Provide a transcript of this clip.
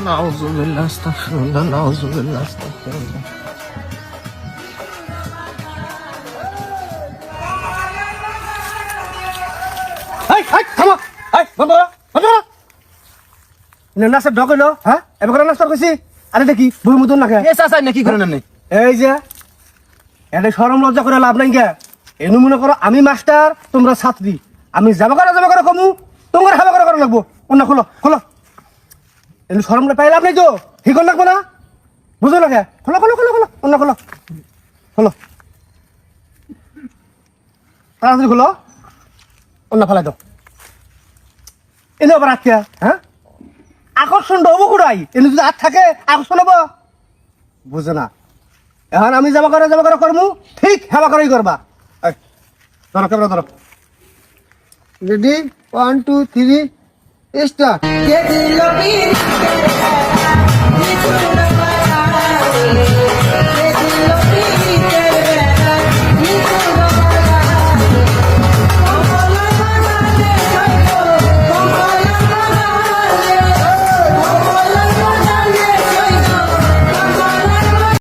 নাউজুবিল্লাহ আস্তাগফিরুল্লাহ নাউজুবিল্লাহ আস্তাগফিরুল্লাহ এই থামো এই বন্ধ করো নাস্তা ঢকলো হ্যাঁ এবার নাস্তা কইছি আরে দেখি বই মতন না এ চাচা নাকি করেন না এই যে এটা শরম লজ্জা করে লাভ নাই কে এনু মনে করো আমি মাস্টার তোমরা ছাত্রী আমি যাবা করে কমু তোমার হাবা করে লাগবো অন্য খোলো খোলো এনু শরম পাই লাভ নাই তো ঠিক লাগবো না বুঝো না কে খোলো খোলো খোলো খোলো অন্য খোলো খোলো তাড়াতাড়ি খোলো অন্য ফেলাই দাও এনে আবার আটকে হ্যাঁ আকর্ষণ হবো কোথায় এনে যদি আট থাকে আকর্ষণ হবো বুঝো না এখন আমি যাবা করে করমু ঠিক হেবা করেই করবা ধরো ক্যামেরা ধরো রেডি 1 2 3 স্টার্ট